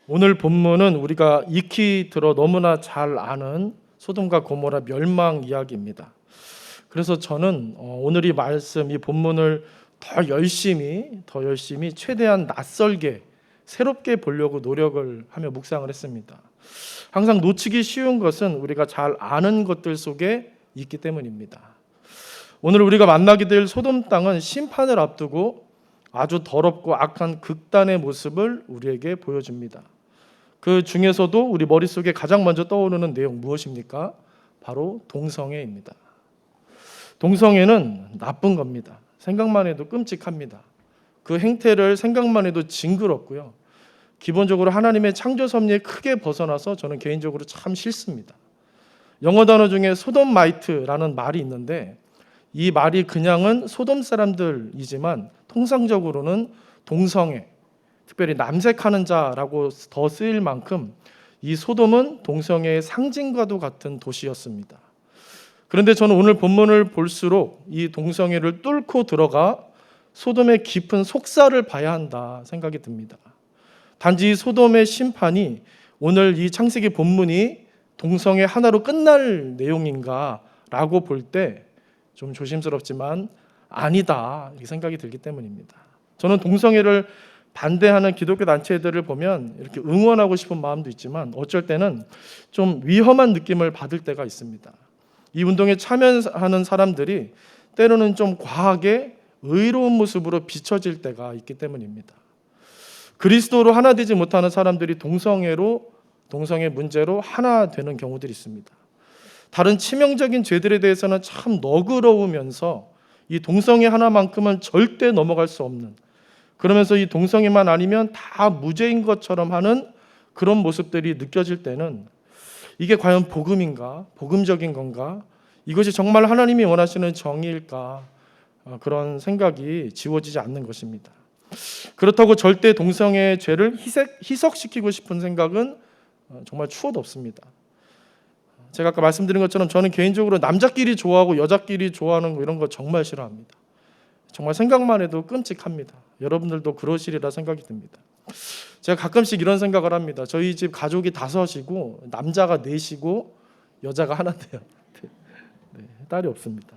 오늘 본문은 우리가 익히 들어 너무나 잘 아는 소돔과 고모라 멸망 이야기입니다. 그래서 저는 오늘 이 말씀, 이 본문을 더 열심히 최대한 낯설게 새롭게 보려고 노력을 하며 묵상을 했습니다. 항상 놓치기 쉬운 것은 우리가 잘 아는 것들 속에 있기 때문입니다. 오늘 우리가 만나게 될 소돔 땅은 심판을 앞두고 아주 더럽고 악한 극단의 모습을 우리에게 보여줍니다. 그 중에서도 우리 머릿속에 가장 먼저 떠오르는 내용 무엇입니까? 바로 동성애입니다. 동성애는 나쁜 겁니다. 생각만 해도 끔찍합니다. 그 행태를 생각만 해도 징그럽고요. 기본적으로 하나님의 창조 섭리에 크게 벗어나서 저는 개인적으로 참 싫습니다. 영어 단어 중에 소돔마이트라는 말이 있는데 이 말이 그냥은 소돔 사람들이지만 통상적으로는 동성애, 특별히 남색하는 자라고 더 쓰일 만큼 이 소돔은 동성애의 상징과도 같은 도시였습니다. 그런데 저는 오늘 본문을 볼수록 이 동성애를 뚫고 들어가 소돔의 깊은 속사를 봐야 한다 생각이 듭니다. 단지 소돔의 심판이 오늘 이 창세기 본문이 동성애 하나로 끝날 내용인가 라고 볼 때 좀 조심스럽지만 아니다 이 생각이 들기 때문입니다. 저는 동성애를 반대하는 기독교 단체들을 보면 이렇게 응원하고 싶은 마음도 있지만 어쩔 때는 좀 위험한 느낌을 받을 때가 있습니다. 이 운동에 참여하는 사람들이 때로는 좀 과하게 의로운 모습으로 비춰질 때가 있기 때문입니다. 그리스도로 하나 되지 못하는 사람들이 동성애 문제로 하나 되는 경우들이 있습니다. 다른 치명적인 죄들에 대해서는 참 너그러우면서 이 동성애 하나만큼은 절대 넘어갈 수 없는, 그러면서 이 동성애만 아니면 다 무죄인 것처럼 하는 그런 모습들이 느껴질 때는 이게 과연 복음인가? 복음적인 건가? 이것이 정말 하나님이 원하시는 정의일까? 그런 생각이 지워지지 않는 것입니다. 그렇다고 절대 동성애의 죄를 희석시키고 싶은 생각은 정말 추호도 없습니다. 제가 아까 말씀드린 것처럼 저는 개인적으로 남자끼리 좋아하고 여자끼리 좋아하는 거 이런 거 정말 싫어합니다. 정말 생각만 해도 끔찍합니다. 여러분들도 그러시리라 생각이 듭니다. 제가 가끔씩 이런 생각을 합니다. 저희 집 가족이 5이고 남자가 4이고 여자가 하나 돼요. 네, 딸이 없습니다.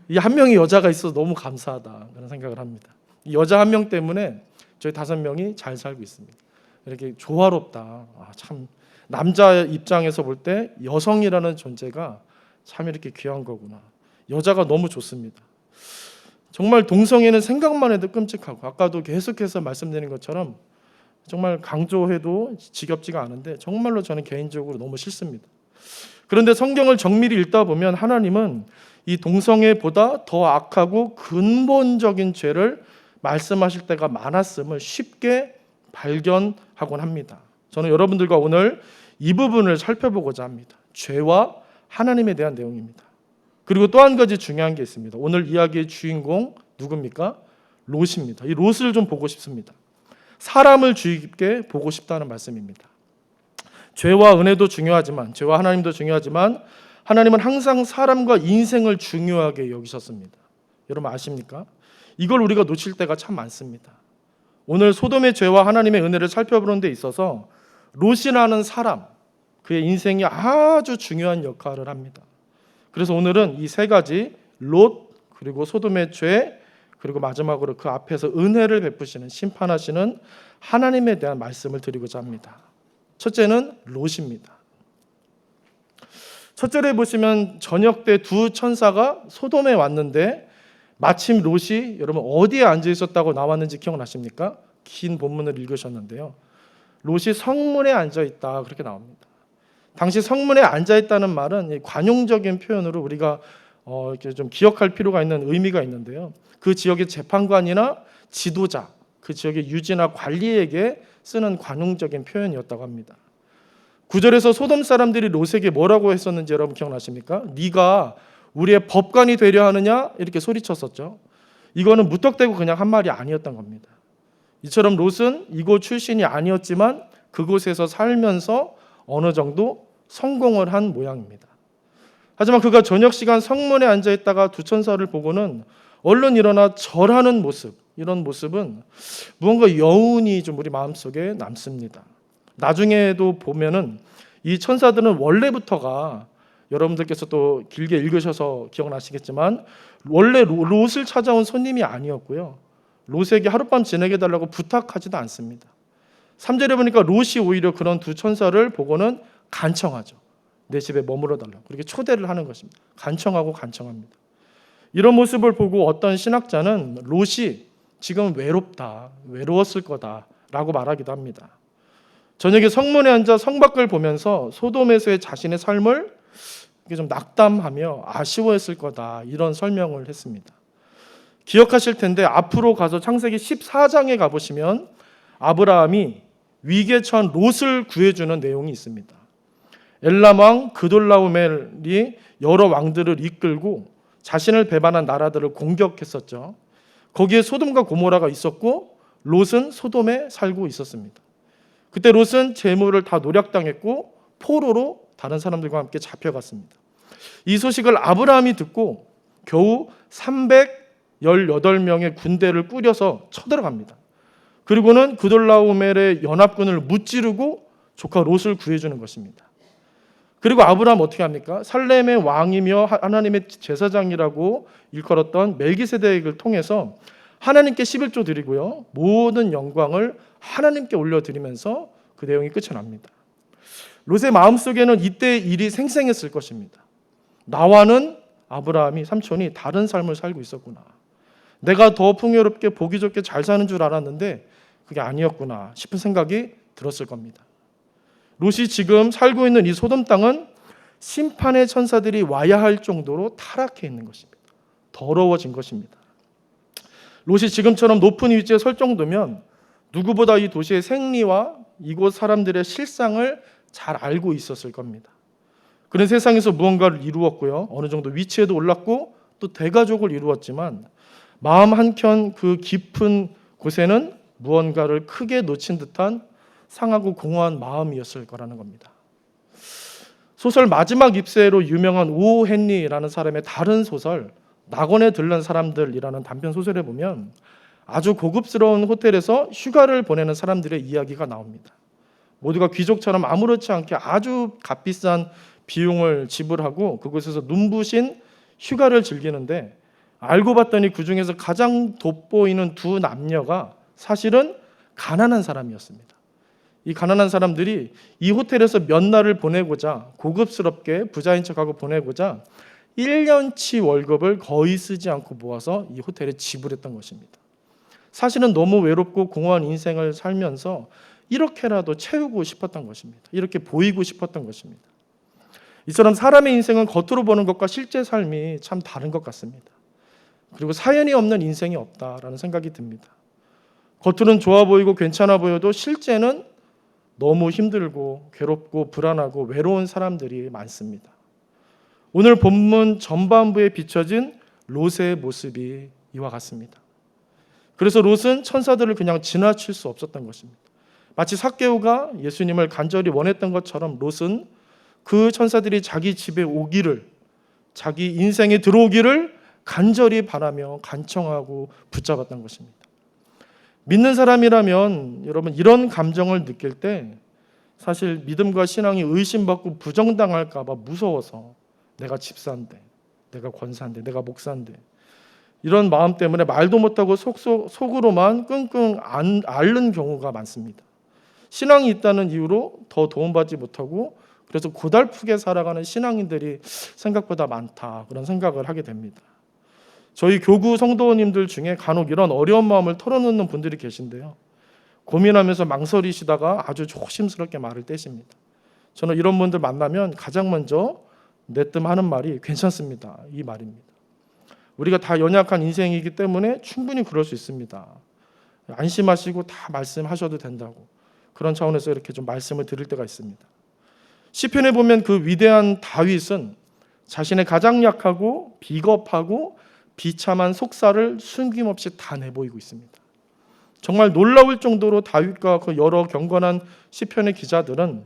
이 한 명이 여자가 있어서 너무 감사하다 그런 생각을 합니다. 이 여자 한 명 때문에 저희 5명이 잘 살고 있습니다. 이렇게 조화롭다. 참 남자 입장에서 볼 때 여성이라는 존재가 참 이렇게 귀한 거구나. 여자가 너무 좋습니다. 정말 동성애는 생각만 해도 끔찍하고 아까도 계속해서 말씀드린 것처럼 정말 강조해도 지겹지가 않은데 정말로 저는 개인적으로 너무 싫습니다. 그런데 성경을 정밀히 읽다 보면 하나님은 이 동성애보다 더 악하고 근본적인 죄를 말씀하실 때가 많았음을 쉽게 발견하곤 합니다. 저는 여러분들과 오늘 이 부분을 살펴보고자 합니다. 죄와 하나님에 대한 내용입니다. 그리고 또 한 가지 중요한 게 있습니다. 오늘 이야기의 주인공 누굽니까? 롯입니다. 이 롯을 좀 보고 싶습니다. 사람을 주의 깊게 보고 싶다는 말씀입니다. 죄와 은혜도 중요하지만, 죄와 하나님도 중요하지만 하나님은 항상 사람과 인생을 중요하게 여기셨습니다. 여러분 아십니까? 이걸 우리가 놓칠 때가 참 많습니다. 오늘 소돔의 죄와 하나님의 은혜를 살펴보는 데 있어서 롯이라는 사람, 그의 인생이 아주 중요한 역할을 합니다. 그래서 오늘은 이 3가지 롯, 그리고 소돔의 죄, 그리고 마지막으로 그 앞에서 은혜를 베푸시는, 심판하시는 하나님에 대한 말씀을 드리고자 합니다. 첫째는 롯입니다. 첫 절에 보시면 저녁 때 2 천사가 소돔에 왔는데 마침 롯이 여러분 어디에 앉아 있었다고 나왔는지 기억나십니까? 긴 본문을 읽으셨는데요. 롯이 성문에 앉아 있다 그렇게 나옵니다. 당시 성문에 앉아 있다는 말은 관용적인 표현으로 우리가 이렇게 좀 기억할 필요가 있는 의미가 있는데요. 그 지역의 재판관이나 지도자, 그 지역의 유지나 관리에게 쓰는 관용적인 표현이었다고 합니다. 9절에서 소돔 사람들이 롯에게 뭐라고 했었는지 여러분 기억나십니까? 네가 우리의 법관이 되려 하느냐? 이렇게 소리쳤었죠. 이거는 무턱대고 그냥 한 말이 아니었던 겁니다. 이처럼 롯은 이곳 출신이 아니었지만 그곳에서 살면서 어느 정도 성공을 한 모양입니다. 하지만 그가 저녁 시간 성문에 앉아 있다가 2 천사를 보고는 얼른 일어나 절하는 모습, 이런 모습은 무언가 여운이 좀 우리 마음속에 남습니다. 나중에도 보면은 이 천사들은 원래부터가, 여러분들께서 또 길게 읽으셔서 기억나시겠지만, 원래 롯을 찾아온 손님이 아니었고요. 롯에게 하룻밤 지내게 달라고 부탁하지도 않습니다. 3절에 보니까 롯이 오히려 그런 두 천사를 보고는 간청하죠. 내 집에 머물러 달라고. 그렇게 초대를 하는 것입니다. 간청합니다. 이런 모습을 보고 어떤 신학자는 롯이 지금 외로웠을 거다라고 말하기도 합니다. 저녁에 성문에 앉아 성밖을 보면서 소돔에서의 자신의 삶을 좀 낙담하며 아쉬워했을 거다, 이런 설명을 했습니다. 기억하실 텐데 앞으로 가서 창세기 14장에 가보시면 아브라함이 위기에 처한 롯을 구해주는 내용이 있습니다. 엘람 왕 그돌라오멜이 여러 왕들을 이끌고 자신을 배반한 나라들을 공격했었죠. 거기에 소돔과 고모라가 있었고 롯은 소돔에 살고 있었습니다. 그때 롯은 재물을 다 노략당했고 포로로 다른 사람들과 함께 잡혀갔습니다. 이 소식을 아브라함이 듣고 겨우 318명의 군대를 꾸려서 쳐들어갑니다. 그리고는 그돌라오멜의 연합군을 무찌르고 조카 롯을 구해주는 것입니다. 그리고 아브라함 어떻게 합니까? 살렘의 왕이며 하나님의 제사장이라고 일컬었던 멜기세덱을 통해서 하나님께 11조 드리고요, 모든 영광을 하나님께 올려드리면서 그 내용이 끝이 납니다. 롯의 마음속에는 이때 일이 생생했을 것입니다. 나와는 아브라함이, 삼촌이 다른 삶을 살고 있었구나. 내가 더 풍요롭게 보기 좋게 잘 사는 줄 알았는데 그게 아니었구나 싶은 생각이 들었을 겁니다. 롯이 지금 살고 있는 이 소돔 땅은 심판의 천사들이 와야 할 정도로 타락해 있는 것입니다. 더러워진 것입니다. 롯이 지금처럼 높은 위치에 설 정도면 누구보다 이 도시의 생리와 이곳 사람들의 실상을 잘 알고 있었을 겁니다. 그는 세상에서 무언가를 이루었고요, 어느 정도 위치에도 올랐고 또 대가족을 이루었지만 마음 한켠 그 깊은 곳에는 무언가를 크게 놓친 듯한 상하고 공허한 마음이었을 거라는 겁니다. 소설 마지막 잎새로 유명한 오 헨리라는 사람의 다른 소설 낙원에 들른 사람들이라는 단편 소설에 보면 아주 고급스러운 호텔에서 휴가를 보내는 사람들의 이야기가 나옵니다. 모두가 귀족처럼 아무렇지 않게 아주 값비싼 비용을 지불하고 그곳에서 눈부신 휴가를 즐기는데, 알고 봤더니 그 중에서 가장 돋보이는 두 남녀가 사실은 가난한 사람이었습니다. 이 가난한 사람들이 이 호텔에서 몇 날을 보내고자, 고급스럽게 부자인 척하고 보내고자 1년치 월급을 거의 쓰지 않고 모아서 이 호텔에 지불했던 것입니다. 사실은 너무 외롭고 공허한 인생을 살면서 이렇게라도 채우고 싶었던 것입니다. 이렇게 보이고 싶었던 것입니다. 이처럼 사람의 인생은 겉으로 보는 것과 실제 삶이 참 다른 것 같습니다. 그리고 사연이 없는 인생이 없다라는 생각이 듭니다. 겉으로는 좋아 보이고 괜찮아 보여도 실제는 너무 힘들고 괴롭고 불안하고 외로운 사람들이 많습니다. 오늘 본문 전반부에 비춰진 롯의 모습이 이와 같습니다. 그래서 롯은 천사들을 그냥 지나칠 수 없었던 것입니다. 마치 삭개오가 예수님을 간절히 원했던 것처럼 롯은 그 천사들이 자기 집에 오기를, 자기 인생에 들어오기를 간절히 바라며 간청하고 붙잡았던 것입니다. 믿는 사람이라면 여러분, 이런 감정을 느낄 때 사실 믿음과 신앙이 의심받고 부정당할까 봐 무서워서 내가 집사인데, 내가 권사인데, 내가 목사인데, 이런 마음 때문에 말도 못하고 속으로만 끙끙 앓는 경우가 많습니다. 신앙이 있다는 이유로 더 도움받지 못하고 그래서 고달프게 살아가는 신앙인들이 생각보다 많다, 그런 생각을 하게 됩니다. 저희 교구 성도님들 중에 간혹 이런 어려운 마음을 털어놓는 분들이 계신데요, 고민하면서 망설이시다가 아주 조심스럽게 말을 떼십니다. 저는 이런 분들 만나면 가장 먼저 내뜸하는 말이 괜찮습니다, 이 말입니다. 우리가 다 연약한 인생이기 때문에 충분히 그럴 수 있습니다. 안심하시고 다 말씀하셔도 된다고, 그런 차원에서 이렇게 좀 말씀을 드릴 때가 있습니다. 시편에 보면 그 위대한 다윗은 자신의 가장 약하고 비겁하고 비참한 속사를 숨김없이 다 내보이고 있습니다. 정말 놀라울 정도로 다윗과 그 여러 경건한 시편의 기자들은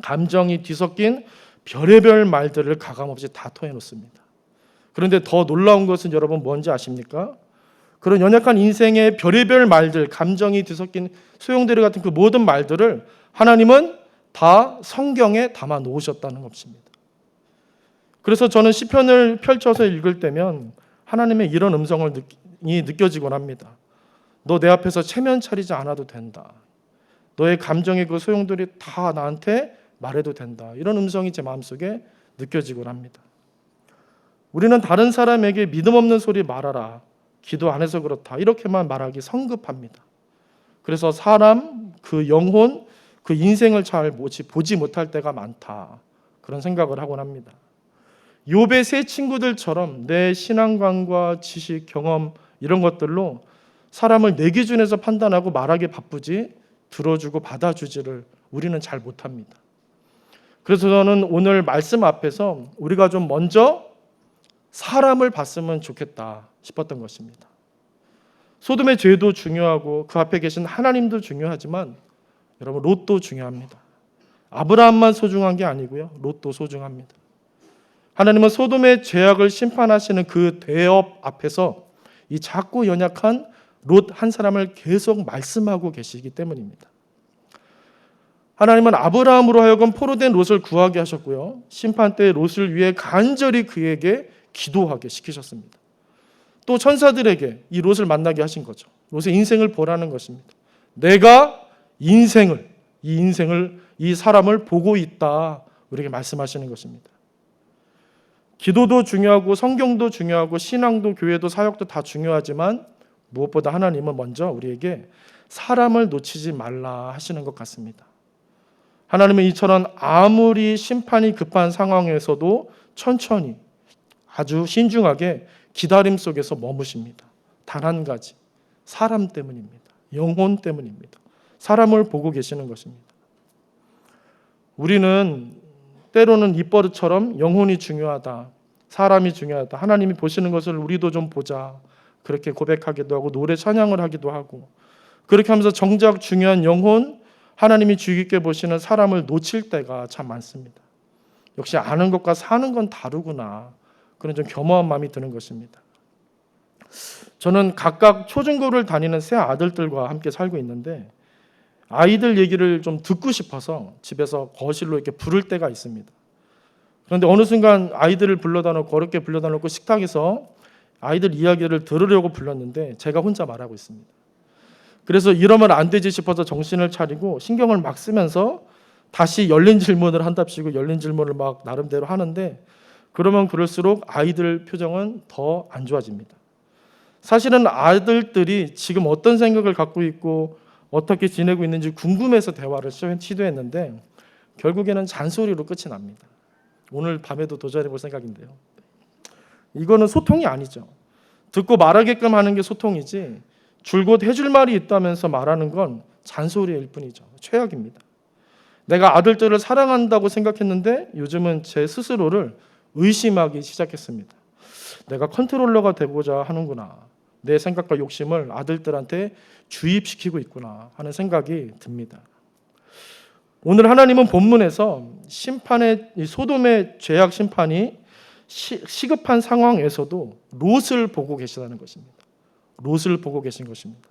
감정이 뒤섞인 별의별 말들을 가감없이 다 토해놓습니다. 그런데 더 놀라운 것은 여러분 뭔지 아십니까? 그런 연약한 인생의 별의별 말들, 감정이 뒤섞인 소용돌이 같은 그 모든 말들을 하나님은 다 성경에 담아 놓으셨다는 것입니다. 그래서 저는 시편을 펼쳐서 읽을 때면 하나님의 이런 음성을 느껴지곤 합니다. 너 내 앞에서 체면 차리지 않아도 된다. 너의 감정의 그 소용돌이 다 나한테 말해도 된다. 이런 음성이 제 마음속에 느껴지곤 합니다. 우리는 다른 사람에게 믿음 없는 소리 말하라. 기도 안 해서 그렇다. 이렇게만 말하기 성급합니다. 그래서 사람, 그 영혼, 그 인생을 잘 보지 못할 때가 많다. 그런 생각을 하곤 합니다. 욥의 세 친구들처럼 내 신앙관과 지식, 경험 이런 것들로 사람을 내 기준에서 판단하고 말하기 바쁘지 들어주고 받아주지를 우리는 잘 못합니다. 그래서 저는 오늘 말씀 앞에서 우리가 좀 먼저 사람을 봤으면 좋겠다 싶었던 것입니다. 소돔의 죄도 중요하고 그 앞에 계신 하나님도 중요하지만 여러분 롯도 중요합니다. 아브라함만 소중한 게 아니고요. 롯도 소중합니다. 하나님은 소돔의 죄악을 심판하시는 그 대업 앞에서 이 작고 연약한 롯 한 사람을 계속 말씀하고 계시기 때문입니다. 하나님은 아브라함으로 하여금 포로된 롯을 구하게 하셨고요. 심판 때 롯을 위해 간절히 그에게 기도하게 시키셨습니다. 또 천사들에게 이 롯을 만나게 하신 거죠. 롯의 인생을 보라는 것입니다. 내가 이 사람을 보고 있다. 우리에게 말씀하시는 것입니다. 기도도 중요하고 성경도 중요하고 신앙도 교회도 사역도 다 중요하지만 무엇보다 하나님은 먼저 우리에게 사람을 놓치지 말라 하시는 것 같습니다. 하나님은 이처럼 아무리 심판이 급한 상황에서도 천천히 아주 신중하게 기다림 속에서 머무십니다. 단 한 가지, 사람 때문입니다. 영혼 때문입니다. 사람을 보고 계시는 것입니다. 우리는 때로는 입버릇처럼 영혼이 중요하다, 사람이 중요하다, 하나님이 보시는 것을 우리도 좀 보자 그렇게 고백하기도 하고 노래 찬양을 하기도 하고 그렇게 하면서 정작 중요한 영혼, 하나님이 주의 깊게 보시는 사람을 놓칠 때가 참 많습니다. 역시 아는 것과 사는 건 다르구나, 그런 좀 겸허한 마음이 드는 것입니다. 저는 각각 초중고를 다니는 세 아들들과 함께 살고 있는데 아이들 얘기를 좀 듣고 싶어서 집에서 거실로 이렇게 부를 때가 있습니다. 그런데 어느 순간 아이들을 불러다 놓고 어렵게 불러다 놓고 식탁에서 아이들 이야기를 들으려고 불렀는데 제가 혼자 말하고 있습니다. 그래서 이러면 안 되지 싶어서 정신을 차리고 신경을 막 쓰면서 다시 열린 질문을 한답시고 열린 질문을 막 나름대로 하는데 그러면 그럴수록 아이들 표정은 더 안 좋아집니다. 사실은 아들들이 지금 어떤 생각을 갖고 있고 어떻게 지내고 있는지 궁금해서 대화를 시도했는데 결국에는 잔소리로 끝이 납니다. 오늘 밤에도 도전해 볼 생각인데요. 이거는 소통이 아니죠. 듣고 말하게끔 하는 게 소통이지 줄곧 해줄 말이 있다면서 말하는 건 잔소리일 뿐이죠. 최악입니다. 내가 아들들을 사랑한다고 생각했는데 요즘은 제 스스로를 의심하기 시작했습니다. 내가 컨트롤러가 되고자 하는구나. 내 생각과 욕심을 아들들한테 주입시키고 있구나 하는 생각이 듭니다. 오늘 하나님은 본문에서 심판의 소돔의 죄악 심판이 시급한 상황에서도 롯을 보고 계시다는 것입니다. 롯을 보고 계신 것입니다.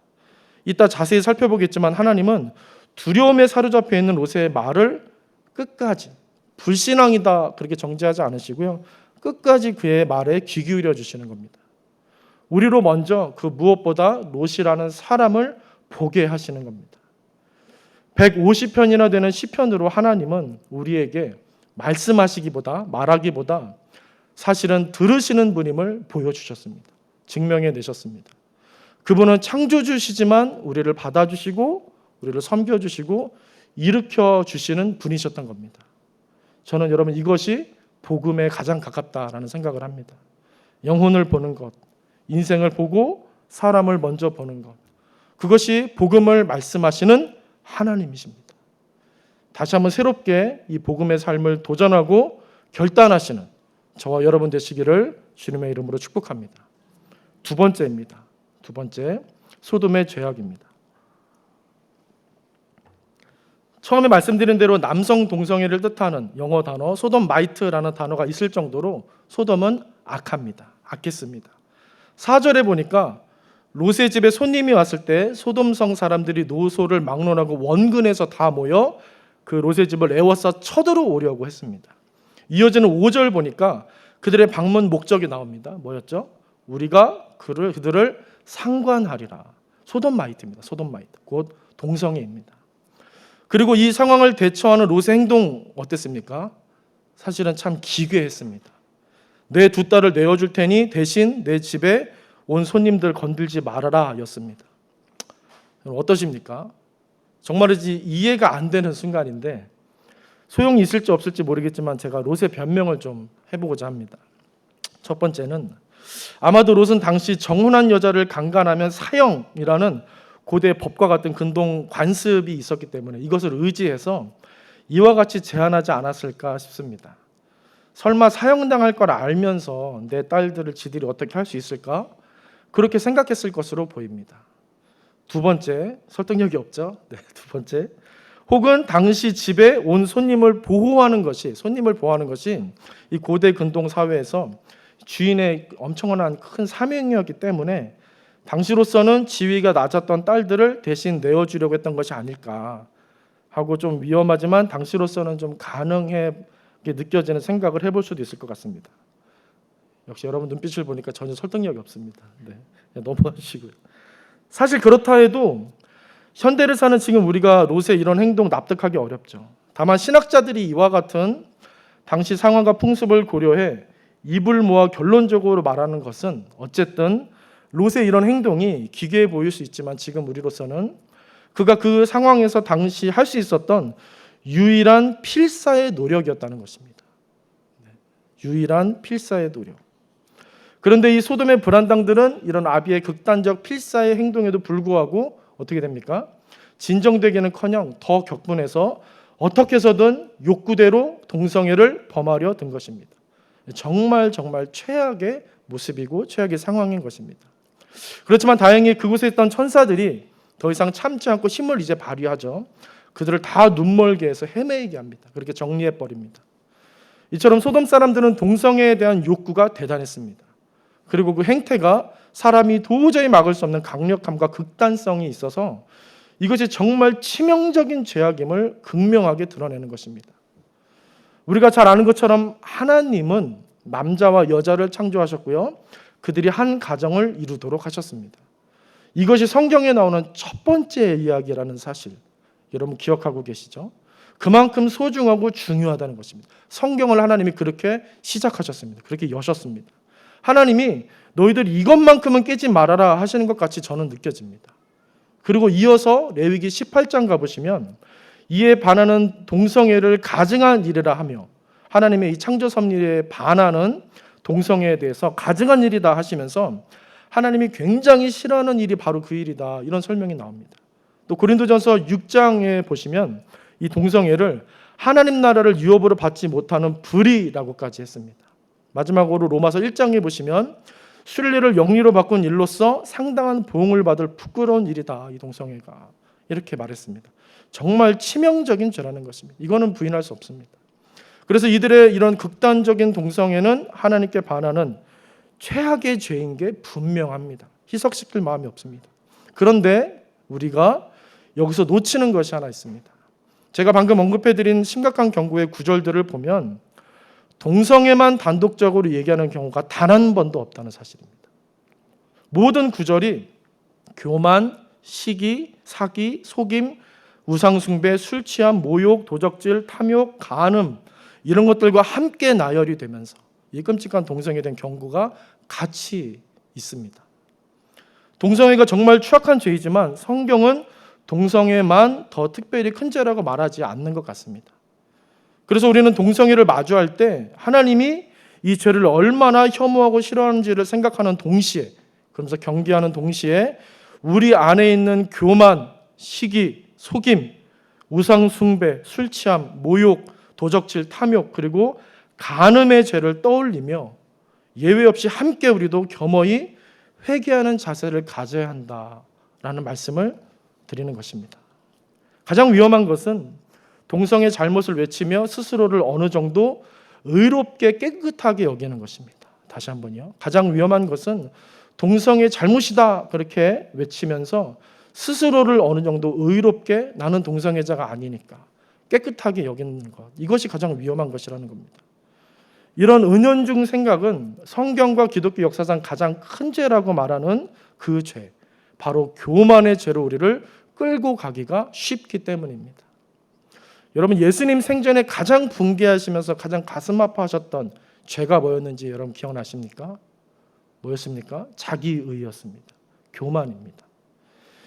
이따 자세히 살펴보겠지만 하나님은 두려움에 사로잡혀 있는 롯의 말을 끝까지 불신앙이다 그렇게 정죄하지 않으시고요. 끝까지 그의 말에 귀 기울여 주시는 겁니다. 우리로 먼저 그 무엇보다 롯이라는 사람을 보게 하시는 겁니다. 150편이나 되는 시편으로 하나님은 우리에게 말씀하시기보다 말하기보다 사실은 들으시는 분임을 보여주셨습니다. 증명해 내셨습니다. 그분은 창조주시지만 우리를 받아주시고 우리를 섬겨주시고 일으켜주시는 분이셨던 겁니다. 저는 여러분 이것이 복음에 가장 가깝다라는 생각을 합니다. 영혼을 보는 것, 인생을 보고 사람을 먼저 보는 것, 그것이 복음을 말씀하시는 하나님이십니다. 다시 한번 새롭게 이 복음의 삶을 도전하고 결단하시는 저와 여러분 되시기를 주님의 이름으로 축복합니다. 두 번째입니다. 두 번째, 소돔의 죄악입니다. 처음에 말씀드린 대로 남성 동성애를 뜻하는 영어 단어 소돔마이트라는 단어가 있을 정도로 소돔은 악합니다. 악했습니다. 4절에 보니까 롯의 집에 손님이 왔을 때 소돔성 사람들이 노소를 막론하고 원근에서 다 모여 그 롯의 집을 에워싸 쳐들어오려고 했습니다. 이어지는 5절 보니까 그들의 방문 목적이 나옵니다. 뭐였죠? 우리가 그들을 상관하리라. 소돔마이트입니다. 소돔마이트. 곧 동성애입니다. 그리고 이 상황을 대처하는 롯의 행동 어땠습니까? 사실은 참 기괴했습니다. 내 두 딸을 내어줄 테니 대신 내 집에 온 손님들 건들지 말아라 였습니다. 어떠십니까? 정말이지 이해가 안 되는 순간인데 소용이 있을지 없을지 모르겠지만 제가 롯의 변명을 좀 해보고자 합니다. 첫 번째는 아마도 롯은 당시 정혼한 여자를 강간하면 사형이라는 고대 법과 같은 근동 관습이 있었기 때문에 이것을 의지해서 이와 같이 제안하지 않았을까 싶습니다. 설마 사형당할 걸 알면서 내 딸들을 지들이 어떻게 할 수 있을까? 그렇게 생각했을 것으로 보입니다. 두 번째, 설득력이 없죠? 네, 두 번째, 혹은 당시 집에 온 손님을 보호하는 것이 이 고대 근동 사회에서 주인의 엄청난 큰 사명이었기 때문에 당시로서는 지위가 낮았던 딸들을 대신 내어주려고 했던 것이 아닐까 하고 좀 위험하지만 당시로서는 좀 가능해 느껴지는 생각을 해볼 수도 있을 것 같습니다. 역시 여러분 눈빛을 보니까 전혀 설득력이 없습니다. 네, 넘어가시고요. 사실 그렇다 해도 현대를 사는 지금 우리가 롯의 이런 행동 납득하기 어렵죠. 다만 신학자들이 이와 같은 당시 상황과 풍습을 고려해 입을 모아 결론적으로 말하는 것은 어쨌든 롯의 이런 행동이 기괴해 보일 수 있지만 지금 우리로서는 그가 그 상황에서 당시 할 수 있었던 유일한 필사의 노력이었다는 것입니다. 유일한 필사의 노력. 그런데 이 소돔의 불안당들은 이런 아비의 극단적 필사의 행동에도 불구하고 어떻게 됩니까? 진정되기는커녕 더 격분해서 어떻게 해서든 욕구대로 동성애를 범하려 든 것입니다. 정말 최악의 모습이고 최악의 상황인 것입니다. 그렇지만 다행히 그곳에 있던 천사들이 더 이상 참지 않고 힘을 이제 발휘하죠. 그들을 다 눈멀게 해서 헤매게 합니다. 그렇게 정리해버립니다. 이처럼 소돔 사람들은 동성애에 대한 욕구가 대단했습니다. 그리고 그 행태가 사람이 도저히 막을 수 없는 강력함과 극단성이 있어서 이것이 정말 치명적인 죄악임을 극명하게 드러내는 것입니다. 우리가 잘 아는 것처럼 하나님은 남자와 여자를 창조하셨고요. 그들이 한 가정을 이루도록 하셨습니다. 이것이 성경에 나오는 첫 번째 이야기라는 사실, 여러분 기억하고 계시죠? 그만큼 소중하고 중요하다는 것입니다. 성경을 하나님이 그렇게 시작하셨습니다. 그렇게 여셨습니다. 하나님이 너희들 이것만큼은 깨지 말아라 하시는 것 같이 저는 느껴집니다. 그리고 이어서 레위기 18장 가보시면 이에 반하는 동성애를 가증한 일이라 하며 하나님의 이 창조 섭리에 반하는 동성애에 대해서 가증한 일이다 하시면서 하나님이 굉장히 싫어하는 일이 바로 그 일이다, 이런 설명이 나옵니다. 또 고린도전서 6장에 보시면 이 동성애를 하나님 나라를 유업으로 받지 못하는 불의라고까지 했습니다. 마지막으로 로마서 1장에 보시면 순례를 영리로 바꾼 일로서 상당한 보응을 받을 부끄러운 일이다, 이 동성애가, 이렇게 말했습니다. 정말 치명적인 죄라는 것입니다. 이거는 부인할 수 없습니다. 그래서 이들의 이런 극단적인 동성애는 하나님께 반하는 최악의 죄인 게 분명합니다. 희석시킬 마음이 없습니다. 그런데 우리가 여기서 놓치는 것이 하나 있습니다. 제가 방금 언급해드린 심각한 경고의 구절들을 보면 동성애만 단독적으로 얘기하는 경우가 단 한 번도 없다는 사실입니다. 모든 구절이 교만, 시기, 사기, 속임, 우상숭배, 술취함, 모욕, 도적질, 탐욕, 간음 이런 것들과 함께 나열이 되면서 이 끔찍한 동성애에 대한 경고가 같이 있습니다. 동성애가 정말 추악한 죄이지만 성경은 동성애만 더 특별히 큰 죄라고 말하지 않는 것 같습니다. 그래서 우리는 동성애를 마주할 때 하나님이 이 죄를 얼마나 혐오하고 싫어하는지를 생각하는 동시에, 그러면서 경계하는 동시에 우리 안에 있는 교만, 시기, 속임, 우상숭배, 술취함, 모욕, 도적질, 탐욕, 그리고 간음의 죄를 떠올리며 예외 없이 함께 우리도 겸허히 회개하는 자세를 가져야 한다라는 말씀을 드리는 것입니다. 가장 위험한 것은 동성애 잘못을 외치며 스스로를 어느 정도 의롭게 깨끗하게 여기는 것입니다. 다시 한번요. 가장 위험한 것은 동성애 잘못이다 그렇게 외치면서 스스로를 어느 정도 의롭게, 나는 동성애자가 아니니까 깨끗하게 여기는 것, 이것이 가장 위험한 것이라는 겁니다. 이런 은연중 생각은 성경과 기독교 역사상 가장 큰 죄라고 말하는 그 죄, 바로 교만의 죄로 우리를 끌고 가기가 쉽기 때문입니다. 여러분, 예수님 생전에 가장 붕괴하시면서 가장 가슴 아파하셨던 죄가 뭐였는지 여러분 기억나십니까? 뭐였습니까? 자기의였습니다. 교만입니다.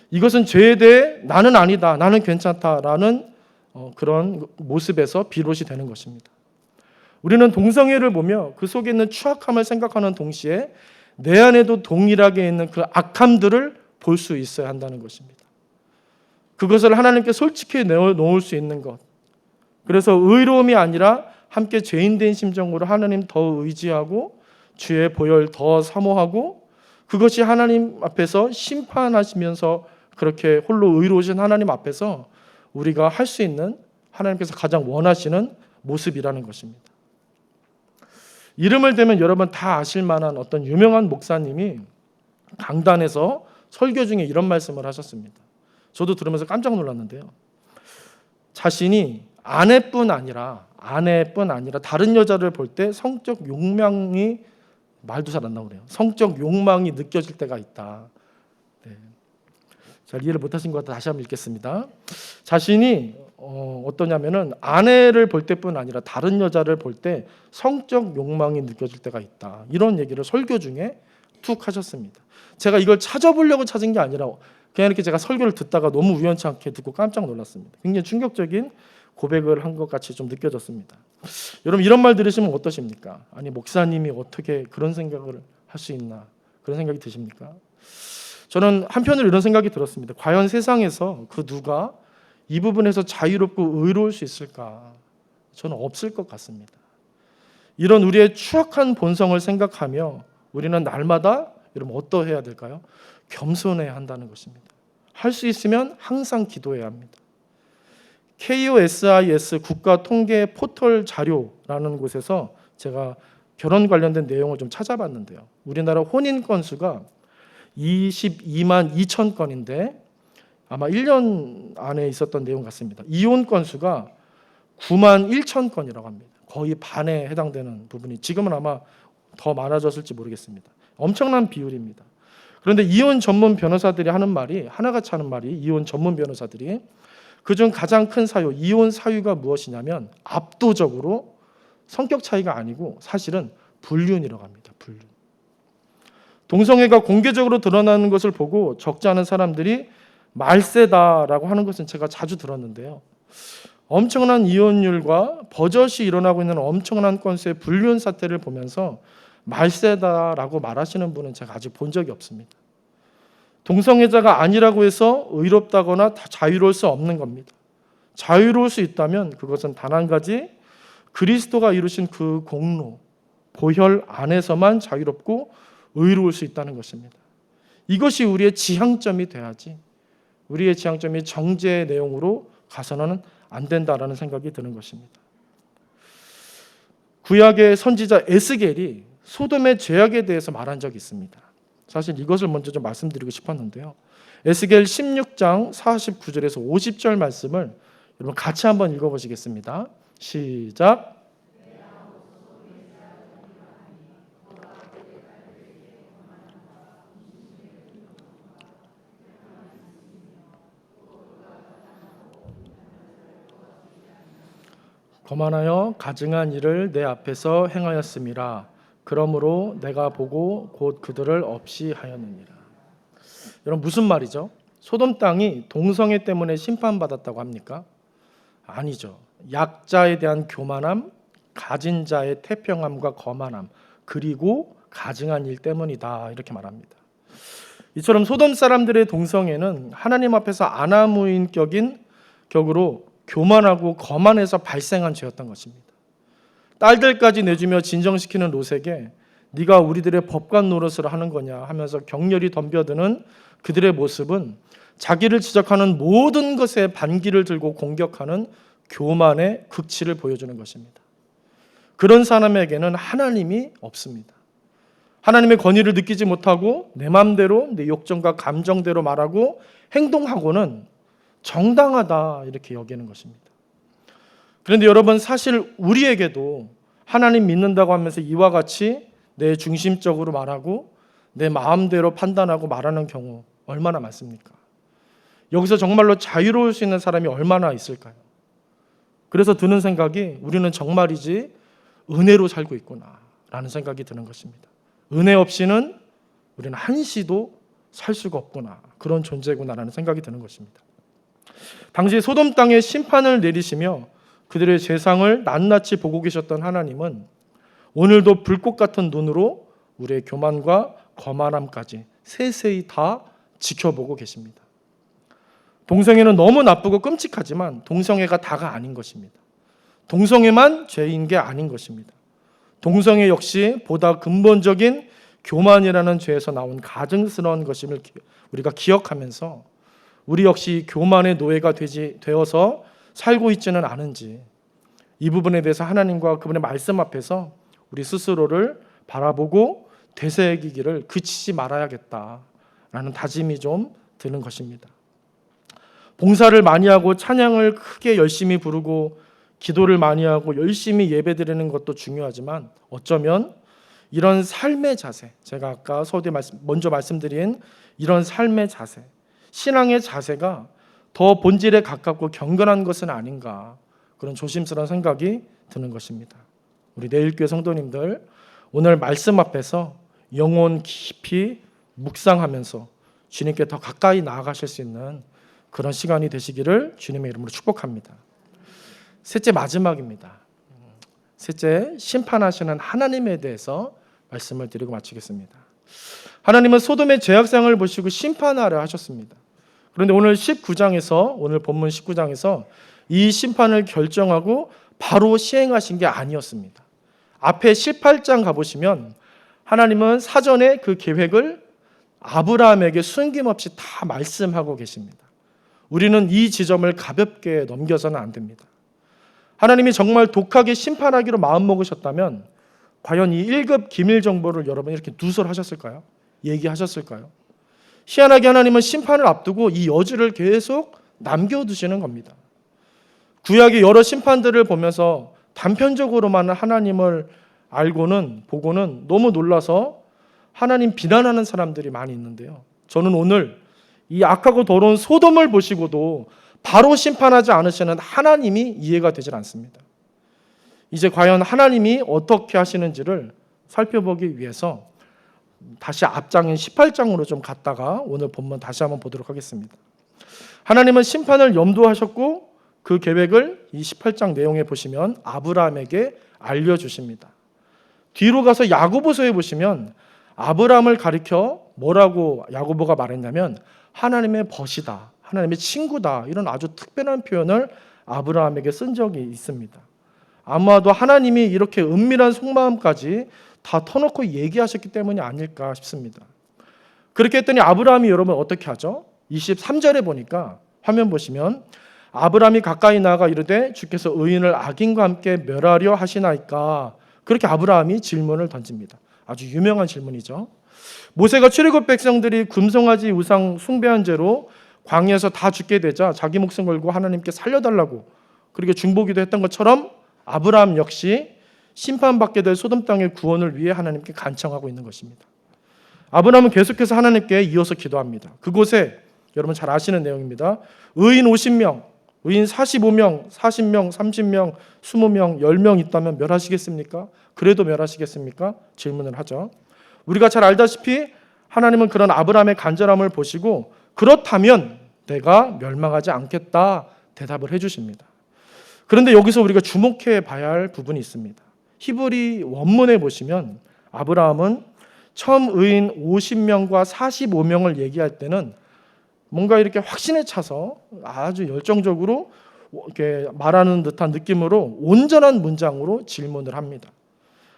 이것은 죄에 대해 나는 아니다, 나는 괜찮다라는 그런 모습에서 비롯이 되는 것입니다. 우리는 동성애를 보며 그 속에 있는 추악함을 생각하는 동시에 내 안에도 동일하게 있는 그 악함들을 볼 수 있어야 한다는 것입니다. 그것을 하나님께 솔직히 내어놓을 수 있는 것. 그래서 의로움이 아니라 함께 죄인된 심정으로 하나님 더 의지하고 주의 보혈 더 사모하고 그것이 하나님 앞에서 심판하시면서 그렇게 홀로 의로우신 하나님 앞에서 우리가 할 수 있는 하나님께서 가장 원하시는 모습이라는 것입니다. 이름을 대면 여러분 다 아실 만한 어떤 유명한 목사님이 강단에서 설교 중에 이런 말씀을 하셨습니다. 저도 들으면서 깜짝 놀랐는데요. 자신이 아내뿐 아니라 다른 여자를 볼 때 성적 욕망이, 말도 잘 안 나오네요. 성적 욕망이 느껴질 때가 있다. 네. 잘 이해를 못하신 것 같아 다시 한번 읽겠습니다. 자신이 어떠냐면은 아내를 볼 때뿐 아니라 다른 여자를 볼 때 성적 욕망이 느껴질 때가 있다. 이런 얘기를 설교 중에 툭 하셨습니다. 제가 이걸 찾아보려고 찾은 게 아니라 그냥 이렇게 제가 설교를 듣다가 너무 우연치 않게 듣고 깜짝 놀랐습니다. 굉장히 충격적인 고백을 한 것 같이 좀 느껴졌습니다. 여러분, 이런 말 들으시면 어떠십니까? 아니, 목사님이 어떻게 그런 생각을 할 수 있나, 그런 생각이 드십니까? 저는 한편으로 이런 생각이 들었습니다. 과연 세상에서 그 누가 이 부분에서 자유롭고 의로울 수 있을까? 저는 없을 것 같습니다. 이런 우리의 추악한 본성을 생각하며 우리는 날마다 여러분 어떠해야 될까요? 겸손해야 한다는 것입니다. 할 수 있으면 항상 기도해야 합니다. KOSIS 국가통계 포털 자료라는 곳에서 제가 결혼 관련된 내용을 좀 찾아봤는데요. 우리나라 혼인 건수가 22만 2천 건인데 아마 1년 안에 있었던 내용 같습니다. 이혼 건수가 9만 1천 건이라고 합니다. 거의 반에 해당되는 부분이 지금은 아마 더 많아졌을지 모르겠습니다. 엄청난 비율입니다. 그런데 이혼 전문 변호사들이 하는 말이 하나같이 하는 말이 이혼 전문 변호사들이 그중 가장 큰 사유, 이혼 사유가 무엇이냐면 압도적으로 성격 차이가 아니고 사실은 불륜이라고 합니다. 불륜. 동성애가 공개적으로 드러나는 것을 보고 적지 않은 사람들이 말세다라고 하는 것은 제가 자주 들었는데요. 엄청난 이혼율과 버젓이 일어나고 있는 엄청난 건수의 불륜 사태를 보면서 말세다라고 말하시는 분은 제가 아직 본 적이 없습니다. 동성애자가 아니라고 해서 의롭다거나 자유로울 수 없는 겁니다. 자유로울 수 있다면 그것은 단 한 가지, 그리스도가 이루신 그 공로, 보혈 안에서만 자유롭고 의로울 수 있다는 것입니다. 이것이 우리의 지향점이 돼야지 우리의 지향점이 정죄의 내용으로 가서는 안 된다라는 생각이 드는 것입니다. 구약의 선지자 에스겔이 소돔의 죄악에 대해서 말한 적이 있습니다. 사실 이것을 먼저 좀 말씀드리고 싶었는데요. 에스겔 16장 49절에서 50절 말씀을 여러분 같이 한번 읽어보시겠습니다. 시작. 거만하여 가증한 일을 내 앞에서 행하였음이라. 그러므로 내가 보고 곧 그들을 없이 하였느니라. 여러분 무슨 말이죠? 소돔 땅이 동성애 때문에 심판받았다고 합니까? 아니죠. 약자에 대한 교만함, 가진 자의 태평함과 거만함, 그리고 가증한 일 때문이다 이렇게 말합니다. 이처럼 소돔 사람들의 동성애는 하나님 앞에서 아나무인격인 격으로 교만하고 거만해서 발생한 죄였던 것입니다. 딸들까지 내주며 진정시키는 롯에게 네가 우리들의 법관 노릇을 하는 거냐 하면서 격렬히 덤벼드는 그들의 모습은 자기를 지적하는 모든 것에 반기를 들고 공격하는 교만의 극치를 보여주는 것입니다. 그런 사람에게는 하나님이 없습니다. 하나님의 권위를 느끼지 못하고 내 마음대로 내 욕정과 감정대로 말하고 행동하고는 정당하다 이렇게 여기는 것입니다. 그런데 여러분, 사실 우리에게도 하나님 믿는다고 하면서 이와 같이 내 중심적으로 말하고 내 마음대로 판단하고 말하는 경우 얼마나 많습니까? 여기서 정말로 자유로울 수 있는 사람이 얼마나 있을까요? 그래서 드는 생각이, 우리는 정말이지 은혜로 살고 있구나 라는 생각이 드는 것입니다. 은혜 없이는 우리는 한시도 살 수가 없구나, 그런 존재구나라는 생각이 드는 것입니다. 당시 소돔 땅에 심판을 내리시며 그들의 죄상을 낱낱이 보고 계셨던 하나님은 오늘도 불꽃 같은 눈으로 우리의 교만과 거만함까지 세세히 다 지켜보고 계십니다. 동성애는 너무 나쁘고 끔찍하지만 동성애가 다가 아닌 것입니다. 동성애만 죄인 게 아닌 것입니다. 동성애 역시 보다 근본적인 교만이라는 죄에서 나온 가증스러운 것임을 우리가 기억하면서 우리 역시 교만의 노예가 되어서 살고 있지는 않은지, 이 부분에 대해서 하나님과 그분의 말씀 앞에서 우리 스스로를 바라보고 되새기기를 그치지 말아야겠다라는 다짐이 좀 드는 것입니다. 봉사를 많이 하고 찬양을 크게 열심히 부르고 기도를 많이 하고 열심히 예배드리는 것도 중요하지만, 어쩌면 이런 삶의 자세, 제가 아까 서두에 먼저 말씀드린 이런 삶의 자세, 신앙의 자세가 더 본질에 가깝고 경건한 것은 아닌가, 그런 조심스러운 생각이 드는 것입니다. 우리 내일교회 성도님들, 오늘 말씀 앞에서 영혼 깊이 묵상하면서 주님께 더 가까이 나아가실 수 있는 그런 시간이 되시기를 주님의 이름으로 축복합니다. 셋째, 마지막입니다. 셋째, 심판하시는 하나님에 대해서 말씀을 드리고 마치겠습니다. 하나님은 소돔의 죄악상을 보시고 심판하려 하셨습니다. 그런데 오늘 19장에서, 오늘 본문 19장에서 이 심판을 결정하고 바로 시행하신 게 아니었습니다. 앞에 18장 가보시면 하나님은 사전에 그 계획을 아브라함에게 숨김없이 다 말씀하고 계십니다. 우리는 이 지점을 가볍게 넘겨서는 안 됩니다. 하나님이 정말 독하게 심판하기로 마음먹으셨다면 과연 이 1급 기밀 정보를 여러분 이렇게 누설하셨을까요? 얘기하셨을까요? 희한하게 하나님은 심판을 앞두고 이 여지를 계속 남겨두시는 겁니다. 구약의 여러 심판들을 보면서 단편적으로만 하나님을 보고는 너무 놀라서 하나님 비난하는 사람들이 많이 있는데요. 저는 오늘 이 악하고 더러운 소돔을 보시고도 바로 심판하지 않으시는 하나님이 이해가 되질 않습니다. 이제 과연 하나님이 어떻게 하시는지를 살펴보기 위해서 다시 앞장인 18장으로 좀 갔다가 오늘 본문 다시 한번 보도록 하겠습니다. 하나님은 심판을 염두하셨고 그 계획을 이 18장 내용에 보시면 아브라함에게 알려주십니다. 뒤로 가서 야고보서에 보시면 아브라함을 가리켜 뭐라고 야고보가 말했냐면 하나님의 벗이다, 하나님의 친구다, 이런 아주 특별한 표현을 아브라함에게 쓴 적이 있습니다. 아마도 하나님이 이렇게 은밀한 속마음까지 다 터놓고 얘기하셨기 때문이 아닐까 싶습니다. 그렇게 했더니 아브라함이 여러분 어떻게 하죠? 23절에 보니까 화면 보시면 아브라함이 가까이 나아가 이르되 주께서 의인을 악인과 함께 멸하려 하시나이까, 그렇게 아브라함이 질문을 던집니다. 아주 유명한 질문이죠. 모세가 출애굽 백성들이 금송아지 우상 숭배한 죄로 광야에서 다 죽게 되자 자기 목숨 걸고 하나님께 살려달라고 그렇게 중보기도 했던 것처럼 아브라함 역시 심판받게 될 소돔 땅의 구원을 위해 하나님께 간청하고 있는 것입니다. 아브라함은 계속해서 하나님께 이어서 기도합니다. 그곳에 여러분 잘 아시는 내용입니다. 의인 50명, 의인 45명, 40명, 30명, 20명, 10명 있다면 멸하시겠습니까? 그래도 멸하시겠습니까? 질문을 하죠. 우리가 잘 알다시피 하나님은 그런 아브라함의 간절함을 보시고 그렇다면 내가 멸망하지 않겠다 대답을 해주십니다. 그런데 여기서 우리가 주목해 봐야 할 부분이 있습니다. 히브리 원문에 보시면 아브라함은 처음 의인 50명과 45명을 얘기할 때는 뭔가 이렇게 확신에 차서 아주 열정적으로 이렇게 말하는 듯한 느낌으로 온전한 문장으로 질문을 합니다.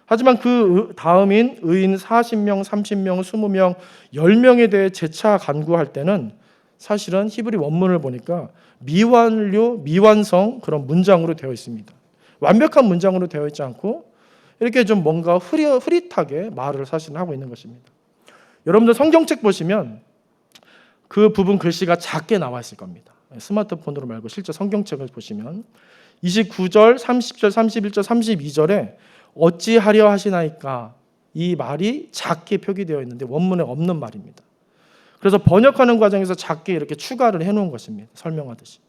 하지만 그 다음인 의인 40명, 30명, 20명, 10명에 대해 재차 간구할 때는 사실은 히브리 원문을 보니까 미완료, 미완성 그런 문장으로 되어 있습니다. 완벽한 문장으로 되어 있지 않고 이렇게 좀 뭔가 흐릿하게 말을 사실 하고 있는 것입니다. 여러분들 성경책 보시면 그 부분 글씨가 작게 나와 있을 겁니다. 스마트폰으로 말고 실제 성경책을 보시면 29절, 30절, 31절, 32절에 어찌하려 하시나이까 이 말이 작게 표기되어 있는데 원문에 없는 말입니다. 그래서 번역하는 과정에서 작게 이렇게 추가를 해놓은 것입니다. 설명하듯이.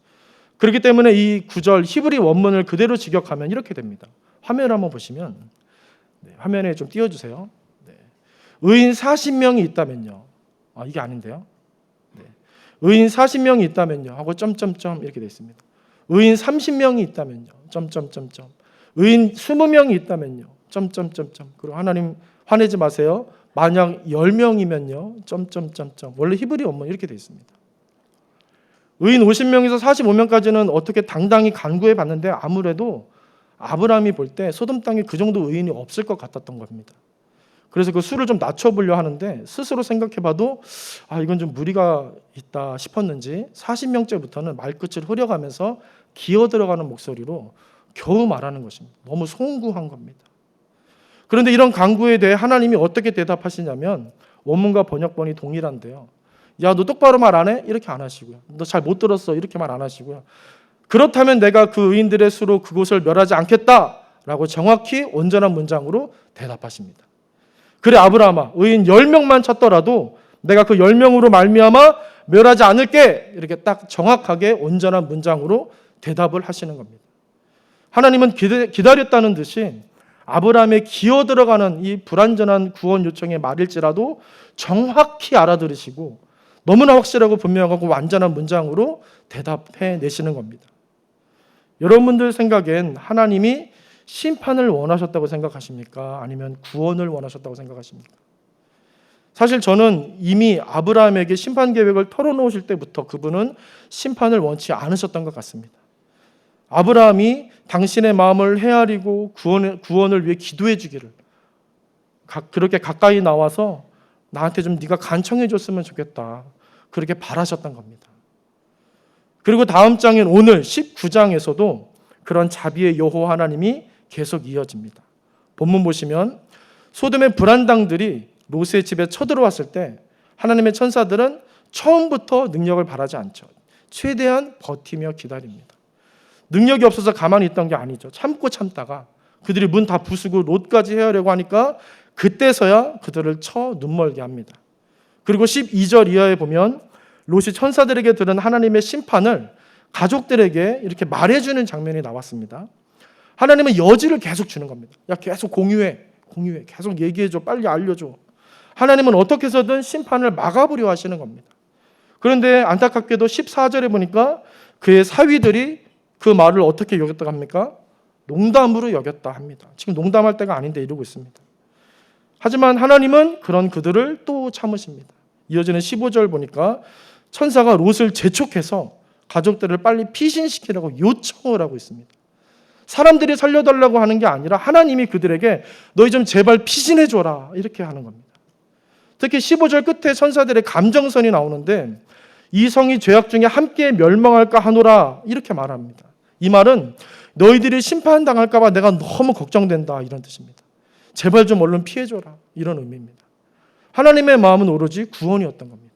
그렇기 때문에 이 9절 히브리 원문을 그대로 직역하면 이렇게 됩니다. 화면을 한번 보시면, 화면에 좀 띄워주세요. 의인 40명이 있다면요. 이게 아닌데요. 의인 40명이 있다면요 하고 점점점 이렇게 되어 있습니다. 의인 30명이 있다면요 점점점점, 의인 20명이 있다면요 점점점점. 그리고 하나님 화내지 마세요. 만약 10명이면요 점점점점. 원래 히브리 원문 이렇게 되어 있습니다. 의인 50명에서 45명까지는 어떻게 당당히 간구해 봤는데 아무래도 아브라함이 볼 때 소돔 땅에 그 정도 의인이 없을 것 같았던 겁니다. 그래서 그 수를 좀 낮춰보려 하는데 스스로 생각해봐도 이건 좀 무리가 있다 싶었는지 40명째부터는 말끝을 흐려가면서 기어 들어가는 목소리로 겨우 말하는 것입니다. 너무 송구한 겁니다. 그런데 이런 간구에 대해 하나님이 어떻게 대답하시냐면 원문과 번역본이 동일한데요. 야, 너 똑바로 말 안 해? 이렇게 안 하시고요. 너 잘 못 들었어? 이렇게 말 안 하시고요. 그렇다면 내가 그 의인들의 수로 그곳을 멸하지 않겠다라고 정확히 온전한 문장으로 대답하십니다. 그래 아브라함아, 의인 10명만 찾더라도 내가 그 10명으로 말미암아 멸하지 않을게. 이렇게 딱 정확하게 온전한 문장으로 대답을 하시는 겁니다. 하나님은 기다렸다는 듯이 아브라함의 기어 들어가는 이 불완전한 구원 요청의 말일지라도 정확히 알아들으시고 너무나 확실하고 분명하고 완전한 문장으로 대답해 내시는 겁니다. 여러분들 생각엔 하나님이 심판을 원하셨다고 생각하십니까? 아니면 구원을 원하셨다고 생각하십니까? 사실 저는 이미 아브라함에게 심판 계획을 털어놓으실 때부터 그분은 심판을 원치 않으셨던 것 같습니다. 아브라함이 당신의 마음을 헤아리고 구원을 위해 기도해 주기를, 그렇게 가까이 나와서 나한테 좀 네가 간청해 줬으면 좋겠다, 그렇게 바라셨던 겁니다. 그리고 다음 장인 오늘 19장에서도 그런 자비의 여호와 하나님이 계속 이어집니다. 본문 보시면 소돔의 불안당들이 롯의 집에 쳐들어왔을 때 하나님의 천사들은 처음부터 능력을 바라지 않죠. 최대한 버티며 기다립니다. 능력이 없어서 가만히 있던 게 아니죠. 참고 참다가 그들이 문 다 부수고 롯까지 헤아려고 하니까 그때서야 그들을 쳐 눈멀게 합니다. 그리고 12절 이하에 보면 롯이 천사들에게 들은 하나님의 심판을 가족들에게 이렇게 말해주는 장면이 나왔습니다. 하나님은 여지를 계속 주는 겁니다. 야, 계속 공유해. 계속 얘기해줘. 빨리 알려줘. 하나님은 어떻게 해서든 심판을 막아보려 하시는 겁니다. 그런데 안타깝게도 14절에 보니까 그의 사위들이 그 말을 어떻게 여겼다고 합니까? 농담으로 여겼다 합니다. 지금 농담할 때가 아닌데 이러고 있습니다. 하지만 하나님은 그런 그들을 또 참으십니다. 이어지는 15절 보니까 천사가 롯을 재촉해서 가족들을 빨리 피신시키라고 요청을 하고 있습니다. 사람들이 살려달라고 하는 게 아니라 하나님이 그들에게 너희 좀 제발 피신해줘라 이렇게 하는 겁니다. 특히 15절 끝에 천사들의 감정선이 나오는데 이 성이 죄악 중에 함께 멸망할까 하노라 이렇게 말합니다. 이 말은 너희들이 심판당할까 봐 내가 너무 걱정된다 이런 뜻입니다. 제발 좀 얼른 피해줘라 이런 의미입니다. 하나님의 마음은 오로지 구원이었던 겁니다.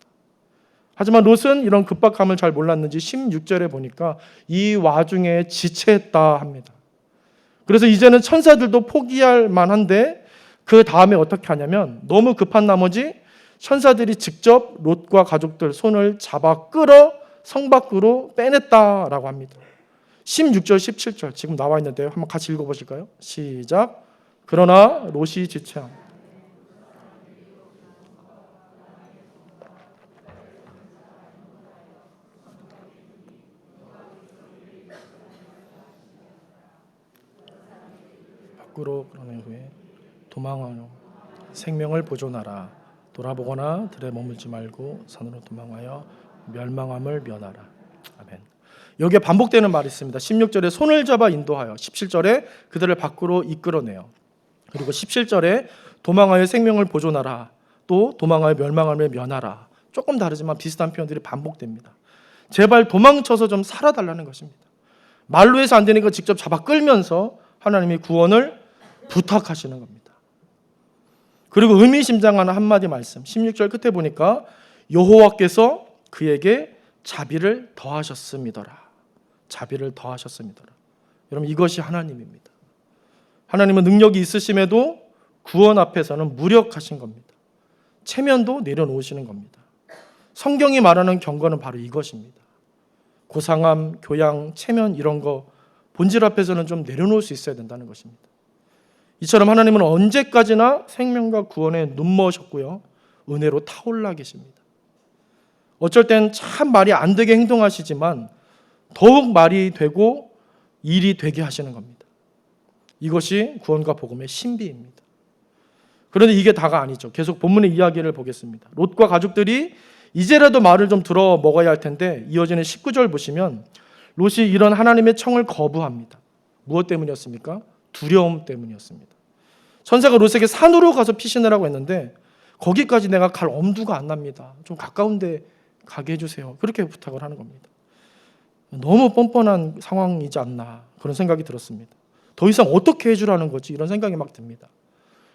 하지만 롯은 이런 급박함을 잘 몰랐는지 16절에 보니까 이 와중에 지체했다 합니다. 그래서 이제는 천사들도 포기할 만한데 그 다음에 어떻게 하냐면 너무 급한 나머지 천사들이 직접 롯과 가족들 손을 잡아 끌어 성 밖으로 빼냈다라고 합니다. 16절 17절 지금 나와 있는데요. 한번 같이 읽어보실까요? 시작. 그러나 롯이 지체함. 밖으로 끌어낸 후에 도망하여 생명을 보존하라. 돌아보거나 들에 머물지 말고 산으로 도망하여 멸망함을 면하라. 아멘. 여기에 반복되는 말이 있습니다. 16절에 손을 잡아 인도하여, 17절에 그들을 밖으로 이끌어내요. 그리고 17절에 도망하여 생명을 보존하라. 또 도망하여 멸망함을 면하라. 조금 다르지만 비슷한 표현들이 반복됩니다. 제발 도망쳐서 좀 살아달라는 것입니다. 말로 해서 안 되니까 직접 잡아 끌면서 하나님이 구원을 부탁하시는 겁니다. 그리고 의미심장한 한마디 말씀 16절 끝에 보니까 여호와께서 그에게 자비를 더하셨음이더라. 자비를 더하셨음이더라. 여러분, 이것이 하나님입니다. 하나님은 능력이 있으심에도 구원 앞에서는 무력하신 겁니다. 체면도 내려놓으시는 겁니다. 성경이 말하는 경건은 바로 이것입니다. 고상함, 교양, 체면 이런 거 본질 앞에서는 좀 내려놓을 수 있어야 된다는 것입니다. 이처럼 하나님은 언제까지나 생명과 구원에 눈머셨고요, 은혜로 타올라 계십니다. 어쩔 땐 참 말이 안 되게 행동하시지만 더욱 말이 되고 일이 되게 하시는 겁니다. 이것이 구원과 복음의 신비입니다. 그런데 이게 다가 아니죠. 계속 본문의 이야기를 보겠습니다. 롯과 가족들이 이제라도 말을 좀 들어 먹어야 할 텐데 이어지는 19절 보시면 롯이 이런 하나님의 청을 거부합니다. 무엇 때문이었습니까? 두려움 때문이었습니다. 천사가 롯에게 산으로 가서 피신하라고 했는데 거기까지 내가 갈 엄두가 안 납니다. 좀 가까운 데 가게 해주세요. 그렇게 부탁을 하는 겁니다. 너무 뻔뻔한 상황이지 않나 그런 생각이 들었습니다. 더 이상 어떻게 해주라는 거지 이런 생각이 막 듭니다.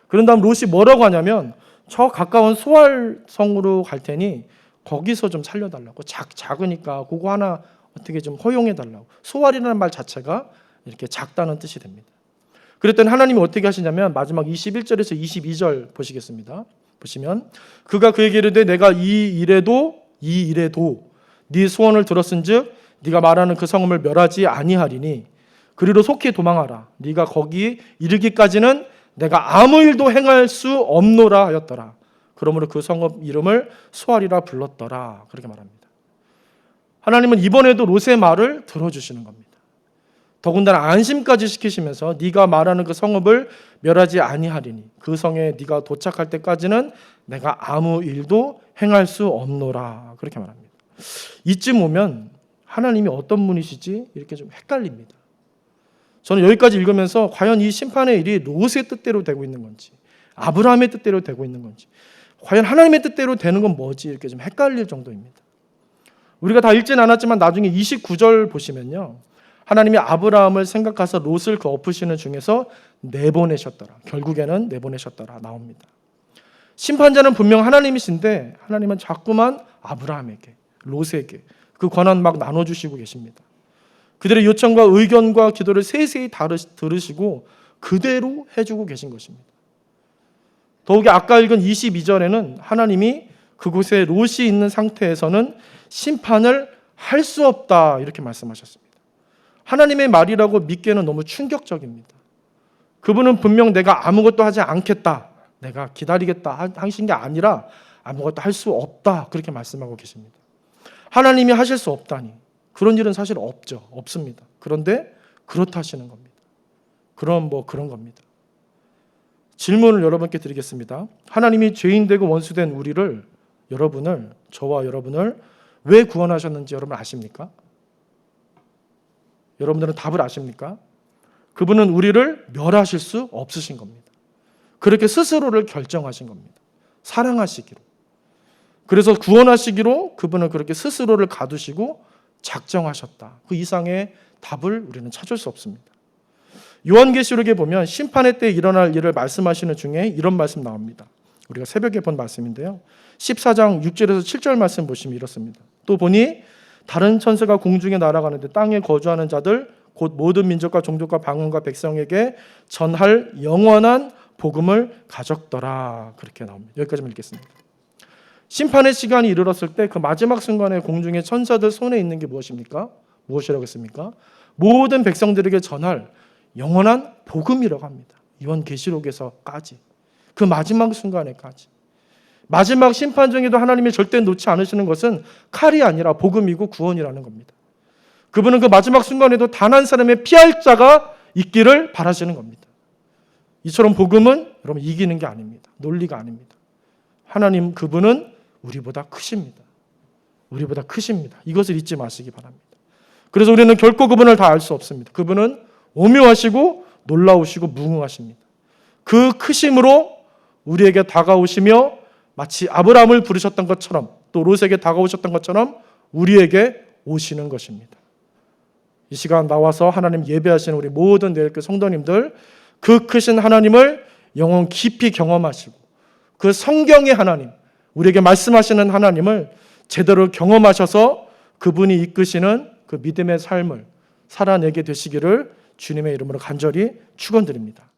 그런 다음 롯이 뭐라고 하냐면 저 가까운 소알성으로 갈 테니 거기서 좀 살려달라고. 작으니까 그거 하나 어떻게 좀 허용해달라고. 소알이라는 말 자체가 이렇게 작다는 뜻이 됩니다. 그랬더니 하나님이 어떻게 하시냐면 마지막 21절에서 22절 보시겠습니다. 보시면 그가 그에게 이르되 내가 이 일에도 네 소원을 들었은즉 네가 말하는 그 성읍을 멸하지 아니하리니 그리로 속히 도망하라. 네가 거기 이르기까지는 내가 아무 일도 행할 수 없노라 하였더라. 그러므로 그 성읍 이름을 소알이라 불렀더라. 그렇게 말합니다. 하나님은 이번에도 롯의 말을 들어주시는 겁니다. 더군다나 안심까지 시키시면서 네가 말하는 그 성읍을 멸하지 아니하리니 그 성에 네가 도착할 때까지는 내가 아무 일도 행할 수 없노라. 그렇게 말합니다. 이쯤 오면 하나님이 어떤 분이시지? 이렇게 좀 헷갈립니다. 저는 여기까지 읽으면서 과연 이 심판의 일이 롯의 뜻대로 되고 있는 건지 아브라함의 뜻대로 되고 있는 건지 과연 하나님의 뜻대로 되는 건 뭐지? 이렇게 좀 헷갈릴 정도입니다. 우리가 다 읽진 않았지만 나중에 29절 보시면요, 하나님이 아브라함을 생각하사 롯을 그 엎으시는 중에서 내보내셨더라. 결국에는 내보내셨더라 나옵니다. 심판자는 분명 하나님이신데 하나님은 자꾸만 아브라함에게, 롯에게 그 권한 막 나눠주시고 계십니다. 그들의 요청과 의견과 기도를 세세히 들으시고 그대로 해주고 계신 것입니다. 더욱이 아까 읽은 22절에는 하나님이 그곳에 롯이 있는 상태에서는 심판을 할 수 없다 이렇게 말씀하셨습니다. 하나님의 말이라고 믿기에는 너무 충격적입니다. 그분은 분명 내가 아무것도 하지 않겠다, 내가 기다리겠다 하신 게 아니라 아무것도 할 수 없다 그렇게 말씀하고 계십니다. 하나님이 하실 수 없다니 그런 일은 사실 없습니다. 그런데 그렇다 하시는 겁니다. 그런 겁니다. 질문을 여러분께 드리겠습니다. 하나님이 죄인 되고 원수 된 우리를, 저와 여러분을 왜 구원하셨는지 여러분 아십니까? 여러분들은 답을 아십니까? 그분은 우리를 멸하실 수 없으신 겁니다. 그렇게 스스로를 결정하신 겁니다. 사랑하시기로. 그래서 구원하시기로 그분은 그렇게 스스로를 가두시고 작정하셨다. 그 이상의 답을 우리는 찾을 수 없습니다. 요한계시록에 보면 심판의 때 일어날 일을 말씀하시는 중에 이런 말씀 나옵니다. 우리가 새벽에 본 말씀인데요. 14장 6절에서 7절 말씀 보시면 이렇습니다. 또 보니 다른 천사가 공중에 날아가는데 땅에 거주하는 자들 곧 모든 민족과 종족과 방언과 백성에게 전할 영원한 복음을 가졌더라. 그렇게 나옵니다. 여기까지만 읽겠습니다. 심판의 시간이 이르렀을 때 그 마지막 순간에 공중의 천사들 손에 있는 게 무엇입니까? 무엇이라고 했습니까? 모든 백성들에게 전할 영원한 복음이라고 합니다. 요한계시록에서까지 그 마지막 순간에까지. 마지막 심판 중에도 하나님이 절대 놓지 않으시는 것은 칼이 아니라 복음이고 구원이라는 겁니다. 그분은 그 마지막 순간에도 단 한 사람의 피할 자가 있기를 바라시는 겁니다. 이처럼 복음은 여러분 이기는 게 아닙니다. 논리가 아닙니다. 하나님 그분은 우리보다 크십니다. 우리보다 크십니다. 이것을 잊지 마시기 바랍니다. 그래서 우리는 결코 그분을 다 알 수 없습니다. 그분은 오묘하시고 놀라우시고 무궁하십니다. 그 크심으로 우리에게 다가오시며 마치 아브라함을 부르셨던 것처럼 또 롯에게 다가오셨던 것처럼 우리에게 오시는 것입니다. 이 시간 나와서 하나님 예배하시는 우리 모든 내일교 성도님들, 그 크신 하나님을 영혼 깊이 경험하시고 그 성경의 하나님, 우리에게 말씀하시는 하나님을 제대로 경험하셔서 그분이 이끄시는 그 믿음의 삶을 살아내게 되시기를 주님의 이름으로 간절히 축원드립니다.